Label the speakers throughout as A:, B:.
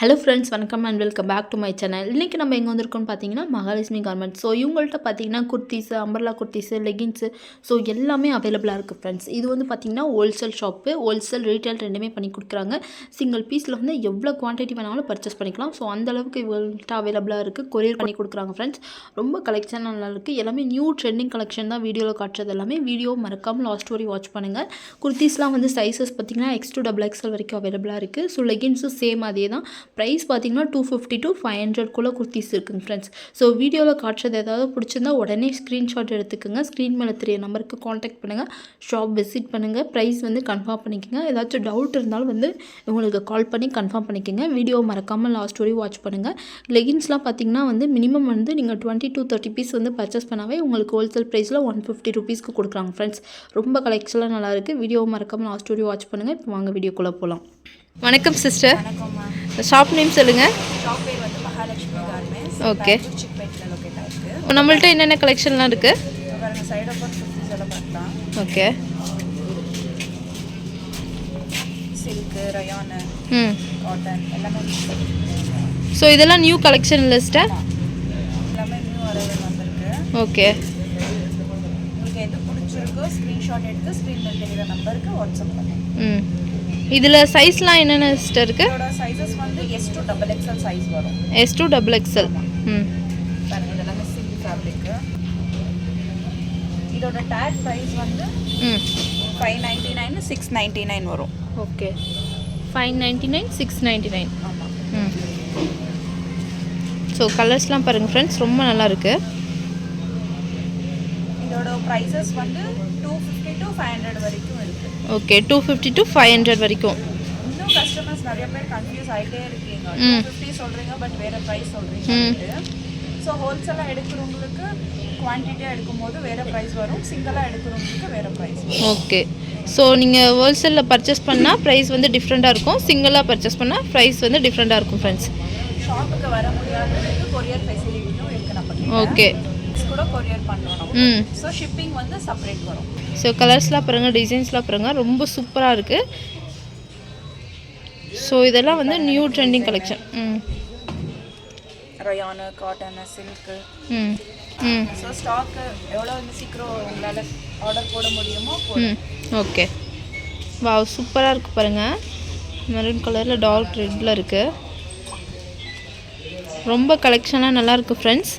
A: Hello ஃப்ரெண்ட்ஸ், வணக்கம் and welcome back to my channel. இன்றைக்கி நம்ம எங்கே வந்திருக்கோம்னு பார்த்தீங்கன்னா மகாலட்சுமி கார்மெண்ட்ஸ். ஸோ இவங்கள்ட்ட பார்த்தீங்கன்னா kurtis, umbrella kurtis, leggings so எல்லாமே அவைலபிளாக இருக்குது ஃப்ரெண்ட்ஸ். இது வந்து பார்த்திங்கன்னா ஹோல்சேல் ஷாப்பு, ஹோல்சேல் ரீட்டைல் ரெண்டுமே பண்ணி கொடுக்குறாங்க. சிங்கிள் பீஸில் வந்து எவ்வளோ குவான்டிட்டி வேணாலும் பர்ச்சேஸ் பண்ணிக்கலாம். ஸோ அந்தளவுக்கு இவங்கள்ட்ட அவைலபிளாக இருக்குது. கொரியர் பண்ணி கொடுக்குறாங்க ஃப்ரெண்ட்ஸ். ரொம்ப கலெக்ஷன் நல்லா இருக்குது. எல்லாமே நியூ ட்ரெண்டிங் கலெக்ஷன் தான் வீடியோவில் காட்டுறது எல்லாமே. வீடியோ மறக்காமல் லாஸ்ட் ஸ்டோரி வாட்ச் பண்ணுங்கள். குர்த்திஸ்லாம் வந்து சைஸஸ் பார்த்திங்கன்னா X2XXL வரைக்கும் அவைலபிளாக இருக்குது. ஸோ லெகின்ஸும் சேம் அதே தான். ப்ரைஸ் பார்த்தீங்கன்னா 250 to 500 குர்த்திஸ் இருக்குங்க ஃப்ரெண்ட்ஸ். ஸோ வீடியோவில் காட்டுறது ஏதாவது பிடிச்சிருந்தா உடனே ஸ்க்ரீன்ஷாட் எடுத்துக்கோங்க. ஸ்க்ரீன் மேலே 3 நம்பருக்கு காண்டாக்ட் பண்ணுங்கள். ஷாப் விசிட் பண்ணுங்கள். ப்ரைஸ் வந்து கன்ஃபார்ம் பண்ணிக்கோங்க. ஏதாச்சும் டவுட் இருந்தாலும் வந்து உங்களுக்கு கால் பண்ணி கன்ஃபார்ம் பண்ணிக்கோங்க. வீடியோ மறக்காமல் லாஸ்ட் வரையும் வாட்ச் பண்ணுங்கள். லெகின்ஸ்லாம் பார்த்தீங்கன்னா வந்து மினிமம் வந்து நீங்கள் 20 to 30 பீஸ் வந்து பர்ச்சேஸ் பண்ணாவே உங்களுக்கு ஹோல்சேல் ப்ரைஸில் 150 ருபீஸ்க்கு கொடுக்குறாங்க ஃப்ரெண்ட்ஸ். ரொம்ப கலெக்ஷன்லாம் நல்லாயிருக்கு. வீடியோ மறக்காமல் லாஸ்ட் வரையும் வாட்ச் பண்ணுங்கள். இப்போ வாங்க வீடியோக்குள்ளே போகலாம். வணக்கம் சிஸ்டர்.
B: வணக்கம்மா.
A: ஷாப் நேம் சொல்லுங்கள்.
B: ஷாப் பேர் வந்து மகாலட்சுமி கார்மெண்ட்ஸ்.
A: ஓகே.
B: சிக்பேட்டில் லொக்கேட் ஆகிருக்கு.
A: இப்போ நம்மள்ட்ட என்னென்ன கலெக்ஷன்லாம் இருக்குது?
B: பாருங்கள், சைட் ஆஃப் குர்த்திஸ் எல்லாம் பார்க்கலாம்.
A: ஓகே.
B: சில்க்கு, ரயானு, காட்டன் எல்லாமே.
A: ஸோ இதெல்லாம் நியூ கலெக்ஷன் லிஸ்ட்டா?
B: எல்லாமே நியூ அரைவல் வந்திருக்கு.
A: ஓகே.
B: உங்களுக்கு எது பிடிச்சிருக்கோ ஸ்க்ரீன்ஷாட் எடுத்து ஸ்க்ரீனில் தெரிகிற நம்பருக்கு வாட்ஸ்அப் பண்ணுங்கள்.
A: இதில் சைஸ்லாம் என்னென்ன சிஸ்டர் இருக்குது?
B: இதோட சைஸஸ் வந்து S2XXL சைஸ் வரும்.
A: S2XXL.
B: பாருங்கள், இதெல்லாமே சில்க் ஃபேப்ரிக்கு. இதோட டேக் ப்ரைஸ் வந்து 599 699 வரும்.
A: ஓகே. 599 699.
B: ஆமாம்.
A: ஸோ கலர்ஸ்லாம் பாருங்கள் ஃப்ரெண்ட்ஸ், ரொம்ப நல்லா இருக்குது.
B: இதோட ப்ரைஸஸ் வந்து 250 to 500 வரைக்கும் இருக்குது.
A: ஓகே. 250 to 500 வரைக்கும்.
B: இன்னும் கஸ்டமர்ஸ் நிறைய பேர் கன்ஃபியூஸ் ஆகிட்டே இருக்கீங்க. 250 சொல்கிறீங்க பட் வேறு ப்ரைஸ் சொல்கிறீங்க. ஸோ ஹோல்சேலாக எடுக்கிறவங்களுக்கு குவான்டிட்டியாக எடுக்கும்போது வேறு ப்ரைஸ் வரும், சிங்கிளாக எடுக்கிறவங்களுக்கு வேறு ப்ரைஸ் வரும்.
A: ஓகே. ஸோ நீங்கள் ஹோல்சேலில் பர்ச்சேஸ் பண்ணால் ப்ரைஸ் வந்து டிஃப்ரெண்ட்டாக இருக்கும், சிங்கிளாக பர்ச்சேஸ் பண்ணால் ப்ரைஸ் வந்து டிஃப்ரெண்ட்டாக இருக்கும் ஃப்ரெண்ட்ஸ்.
B: ஷாப்புக்கு வர முடியாததுக்கு கொரியர் ஃபெசிலிட்டியும் இருக்குது நம்ம.
A: ஓகே.
B: கூட கொரியர் பண்ணுறோம். ஸோ ஷிப்பிங் வந்து செப்பரேட் வரும்.
A: ஸோ கலர்ஸ்லாம் பாருங்கள், டிசைன்ஸ்லாம் பாருங்கள், ரொம்ப சூப்பராக இருக்குது. ஸோ இதெல்லாம் வந்து new trending collection.
B: Rayon, cotton, silk. So stock எவ்வளோ வந்து சீக்கிரம் உங்களால் ஆர்டர் போட முடியுமோ.
A: ஓகே. வாவ், சூப்பராக இருக்குது பாருங்கள். மெரூன் கலரில் டார்க் ரெட்டில் இருக்குது. ரொம்ப கலெக்ஷனாக நல்லாயிருக்கு ஃப்ரெண்ட்ஸ்.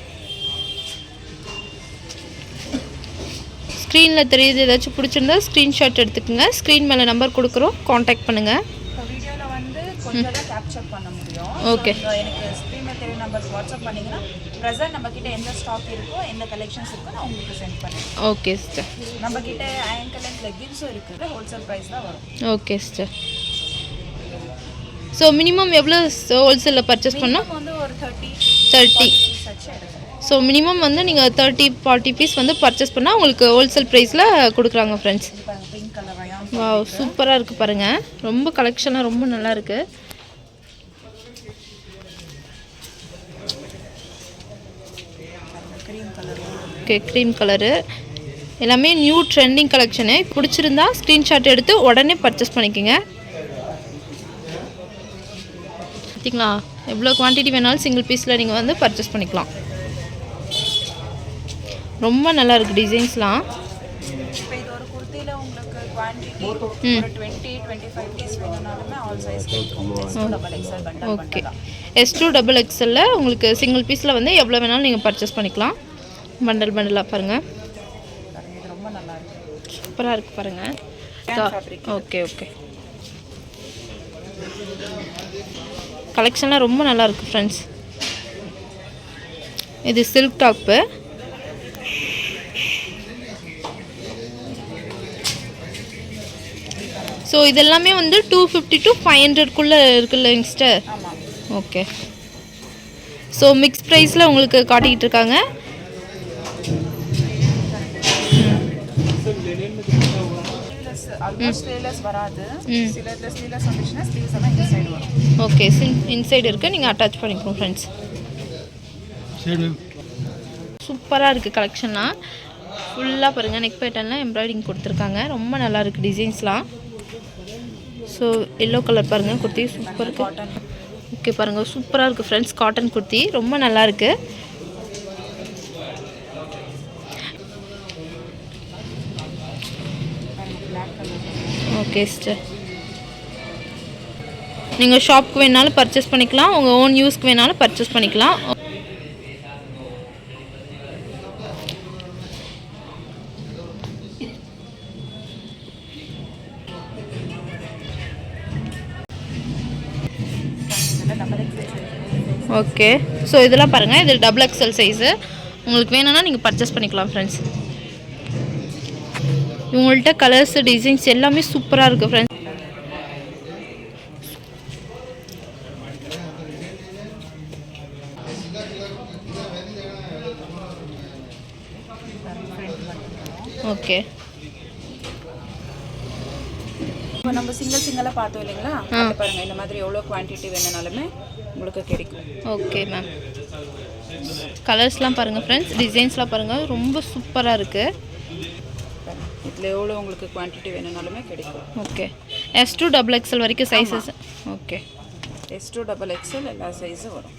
A: ஸ்க்ரீனில் தெரியுது, ஏதாச்சும் பிடிச்சிருந்தா ஸ்க்ரீன்ஷாட் எடுத்துக்கோங்க. ஸ்க்ரீன் மேலே நம்பர் கொடுக்குறோம், காண்டாக்ட் பண்ணுங்கள்.
B: இப்போ வீடியோவில் வந்து கொஞ்சம் தான் கேப்சர் பண்ண முடியும்.
A: ஓகே.
B: எனக்கு ஸ்க்ரீனில் தெரியும் நம்பருக்கு வாட்ஸ்அப் பண்ணிங்கன்னா ப்ரெசென்ட் நம்மக்கிட்ட எந்த ஸ்டாக் இருக்கோ, எந்த கலெக்ஷன்ஸ் இருக்கோ நான் உங்களுக்கு சென்ட் பண்ணுறேன்.
A: Okay sister.
B: நம்மக்கிட்ட ஆங்கல் அண்ட் லெகின்ஸும் இருக்குது. ஹோல்சேல் ப்ரைஸ் தான் வரும்.
A: Okay sister. ஸோ மினிமம் எவ்வளோ ஹோல்சேலில் பர்ச்சேஸ் பண்ணோம்?
B: வந்து ஒரு 30
A: பீஸ்
B: வச்சு எடுக்கணும்.
A: ஸோ மினிமம் வந்து நீங்கள் 30-40 பீஸ் வந்து பர்ச்சேஸ் பண்ணால் உங்களுக்கு ஹோல்சேல் ப்ரைஸில் கொடுக்குறாங்க friends.
B: Pink colour rayon.
A: Wow, சூப்பராக இருக்குது பாருங்கள். ரொம்ப கலெக்ஷனாக ரொம்ப நல்லா இருக்குது.
B: Cream colour.
A: Okay. Cream colour எல்லாமே நியூ ட்ரெண்டிங் கலெக்ஷனு. பிடிச்சிருந்தா ஸ்க்ரீன்ஷாட் எடுத்து உடனே பர்ச்சேஸ் பண்ணிக்கோங்க. பார்த்தீங்களா, எவ்வளோ குவான்டிட்டி வேணாலும் சிங்கிள் பீஸில் நீங்கள் வந்து பர்ச்சேஸ் பண்ணிக்கலாம். ரொம்ப நல்லா இருக்குது டிசைன்ஸ்லாம்.
B: இப்போ இது ஒரு குர்த்தியில் உங்களுக்கு குவான்டிட்டி ஒரு 20-25 பீஸ் வேணும்னாலுமே ஆல் சைஸ் கிடைக்கும். S2XXL bundle.
A: ஓகே. S2XXL உங்களுக்கு சிங்கிள் பீஸில் வந்து எவ்வளோ வேணாலும் நீங்கள் பர்ச்சேஸ் பண்ணிக்கலாம். பண்டல் பண்டலாக பாருங்கள்.
B: இது ரொம்ப நல்லா இருக்குது.
A: சூப்பராக இருக்குது பாருங்கள். ஓகே. ஓகே. கலெக்ஷன்லாம் ரொம்ப நல்லா இருக்குது ஃப்ரெண்ட்ஸ். இது சில்க் டாப்பு. ஸோ இதெல்லாமே வந்து 250 to 500 இருக்குல்ல யங்ஸ்டர்?
B: ஆமாம்.
A: ஓகே. ஸோ மிக்ஸ் ப்ரைஸில் உங்களுக்கு காட்டிக்கிட்டு இருக்காங்க.
B: ஆல்மோஸ்ட் ஸ்லீவ்லெஸ் வராது. சில ஸ்லீவ்லெஸ் வந்துச்சுன்னா ஸ்லீவ்ஸ் எல்லாம் இன்சைடு வரும்.
A: ஓகே. இன்சைடு இருக்குது, நீங்கள் அட்டாச் பண்ணிக்கணும் ஃப்ரெண்ட்ஸ். சூப்பராக இருக்குது கலெக்ஷன்லாம். ஃபுல்லாக பாருங்கள், நெக் பேட்டர்னில் எம்ப்ராய்டிங் கொடுத்துருக்காங்க. ரொம்ப நல்லா இருக்குது டிசைன்ஸ்லாம். ஸோ எல்லோ கலர் பாருங்கள், குர்த்தி சூப்பர் இருக்குது. ஓகே பாருங்கள், சூப்பராக இருக்குது ஃப்ரெண்ட்ஸ். காட்டன் குர்த்தி ரொம்ப நல்லாயிருக்கு. ஓகே சிஸ்டர், நீங்கள் ஷாப்புக்கு வேணாலும் பர்ச்சேஸ் பண்ணிக்கலாம், உங்கள் ஓன் யூஸ்க்கு வேணாலும் பர்ச்சேஸ் பண்ணிக்கலாம். ஓகே, ஸோ இதெல்லாம் பாருங்கள், இது XXL சைஸு. உங்களுக்கு வேணும்னா நீங்கள் பர்ச்சேஸ் பண்ணிக்கலாம் ஃப்ரெண்ட்ஸ். இவங்கள்ட்ட கலர்ஸ் டிசைன்ஸ் எல்லாமே சூப்பராக இருக்குது ஃப்ரெண்ட்ஸ். ஓகே,
B: இப்போ நம்ம சிங்கிளாக பார்த்தோம் இல்லைங்களா, பாருங்கள் இந்த மாதிரி எவ்வளோ குவான்டிட்டி வேணுனாலுமே உங்களுக்கு கிடைக்கும்.
A: ஓகே மேம், கலர்ஸ்லாம் பாருங்கள் ஃப்ரெண்ட்ஸ், டிசைன்ஸ்லாம் பாருங்கள், ரொம்ப சூப்பராக இருக்குது.
B: இதில் எவ்வளோ உங்களுக்கு குவான்டிட்டி வேணுனாலுமே கிடைக்கும்.
A: ஓகே, S2 XXL வரைக்கும் சைஸஸ். ஓகே,
B: S2 XXL எல்லா சைஸும் வரும்.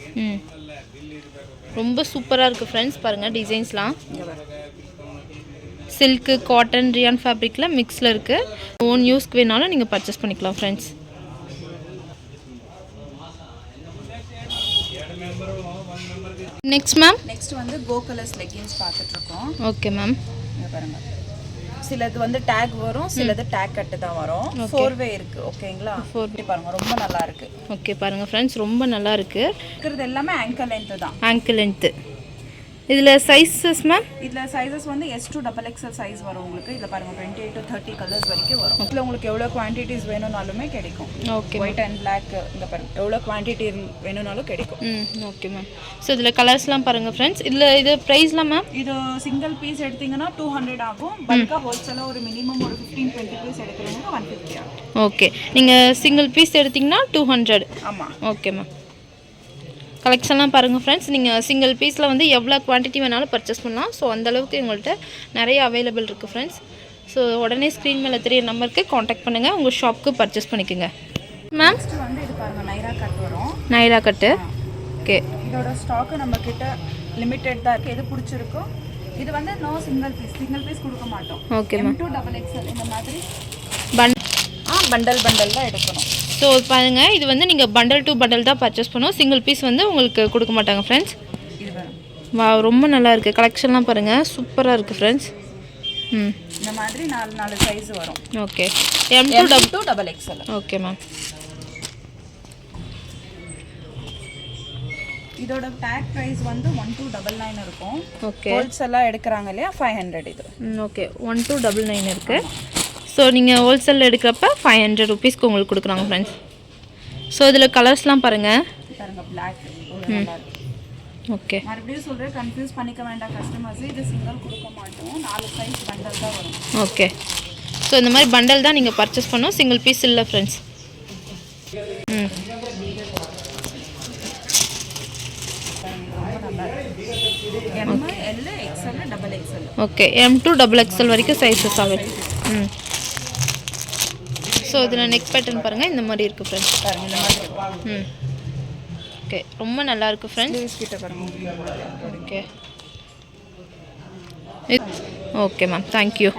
A: ரொம்ப சூப்பராக இருக்குது ஃப்ரெண்ட்ஸ். பாருங்கள் டிசைன்ஸ்லாம் சில்க்கு, காட்டன், ரியான் ஃபேப்ரிக்கில் மிக்ஸில் இருக்குது. ஓன் யூஸ்க்கு வேணாலும் நீங்கள் பர்ச்சேஸ் பண்ணிக்கலாம் ஃப்ரெண்ட்ஸ். நெக்ஸ்ட் மேம்,
B: நெக்ஸ்ட் வந்து கோ கலர்ஸ் லெகின்ஸ் பார்த்துட்ருக்கோம்.
A: ஓகே மேம்,
B: பாருங்கள், சிலது வந்து டேக் வரும், சிலது டேக் கட்டு தான் வரும். 4-வே இருக்குது. ஓகேங்களா, 4-வே பாருங்கள், ரொம்ப நல்லா இருக்குது.
A: ஓகே பாருங்கள் ஃப்ரெண்ட்ஸ், ரொம்ப நல்லா இருக்குது.
B: இருக்கிறது எல்லாமே ஆங்கிள் லென்த்து தான்.
A: Angle length. இதில் சைஸஸ் மேம்,
B: இதில் சைஸஸ் வந்து S2 XXL சைஸ் வரும் உங்களுக்கு. இதில் பாருங்கள் 28 to 30 கலர்ஸ் வரைக்கும் வரும். இதில் உங்களுக்கு எவ்வளோ குவான்டிட்டிஸ் வேணும்னாலுமே கிடைக்கும்.
A: ஓகே,
B: ஒயிட் அண்ட் பிளாக் இங்கே பாருங்கள், எவ்வளோ குவான்டிட்டி வேணும்னாலும் கிடைக்கும்.
A: Okay ma'am. ஸோ இதில் கலர்ஸ்லாம் பாருங்கள் ஃப்ரெண்ட்ஸ். இதில் இது ப்ரைஸ்லாம் மேம்,
B: இது சிங்கிள் பீஸ் எடுத்திங்கன்னா 200 ஆகும். பல்காக ஹோல்சேலாக ஒரு மினிமம் ஒரு 15-20 பீஸ் எடுக்கிறவங்க 150 ஆகும்.
A: ஓகே, நீங்கள் சிங்கிள் பீஸ் எடுத்திங்கன்னா 200.
B: ஆமாம்.
A: ஓகே மேம், கலெக்ஷன்லாம் பாருங்கள் ஃப்ரெண்ட்ஸ். நீங்கள் சிங்கிள் பீஸில் வந்து எவ்வளோ குவான்டிட்டி வேணாலும் பர்ச்சேஸ் பண்ணலாம். ஸோ அந்தளவுக்கு எங்கள்கிட்ட நிறைய அவைலபிள் இருக்குது ஃப்ரெண்ட்ஸ். ஸோ உடனே ஸ்க்ரீன் மேலே தெரிய நம்பருக்கு காண்டாக்ட் பண்ணுங்கள், உங்கள் ஷாப்புக்கு பர்ச்சேஸ் பண்ணிக்கோங்க. மேம்
B: வந்து இது பாருங்கள், நைரா கட் வரும்.
A: நைரா கட்டு. ஓகே,
B: இதோட ஸ்டாக்கு நம்மக்கிட்ட லிமிட்டட் தான் இருக்குது. எது பிடிச்சிருக்கோ இது வந்து நோ சிங்கிள் பீஸ் கொடுக்க மாட்டோம்.
A: Okay ma'am.
B: M2 XXL இந்த மாதிரி
A: பண்டல்
B: தான் எடுக்கணும்.
A: ஸோ பாருங்கள், இது வந்து நீங்கள் பண்டல் டு பண்டல் தான் பர்ச்சேஸ் பண்ணுவோம், சிங்கிள் பீஸ் வந்து உங்களுக்கு கொடுக்க மாட்டாங்க ஃப்ரெண்ட்ஸ். வா, ரொம்ப நல்லா இருக்குது. கலெக்ஷன்லாம் பாருங்கள், சூப்பராக இருக்குது ஃப்ரெண்ட்ஸ்.
B: இந்த மாதிரி 4 சைஸ் வரும்.
A: Okay, M2
B: XXL.
A: Okay ma'am.
B: இதோட டேக் ப்ரைஸ் வந்து 1299 இருக்கும்.
A: ஓகே,
B: ஹோல்சேலாக எடுக்கிறாங்க இல்லையா, 500 இது.
A: ஓகே, 1299 இருக்குது. ஸோ நீங்கள் ஹோல்சேலில் எடுக்கிறப்ப 500 ருபீஸ்க்கு உங்களுக்கு கொடுக்குறாங்க ஃப்ரெண்ட்ஸ். ஸோ இதில் கலர்ஸ்லாம் பாருங்கள்.
B: பிளாக்.
A: ஓகே,
B: மறுபடியும் சொல்கிறேன், கன்ஃபியூஸ் பண்ணிக்க வேண்டாம் கஸ்டமர்ஸ். இது சிங்கிள் கொடுக்க மாட்டோம், 4 சைஸ் பண்டல் தான் வரும்.
A: ஓகே, ஸோ இந்த மாதிரி பண்டல் தான் நீங்கள் பர்ச்சேஸ் பண்ணோம், சிங்கிள் பீஸ் இல்லை friends.
B: ML, XL, XXL.
A: Okay, M2 XXL வரைக்கும் சைஸஸ் ஆகும். ஸோ இதில் நெக் பேட்டர்ன் பாருங்கள், இந்த மாதிரி இருக்குது ஃப்ரெண்ட்ஸ்.
B: பாருங்கள், இந்த மாதிரி.
A: ஓகே, ரொம்ப நல்லா இருக்குது ஃப்ரெண்ட்ஸ்.
B: கிட்ட பாருங்கள்.
A: Okay, okay ma'am, thank you.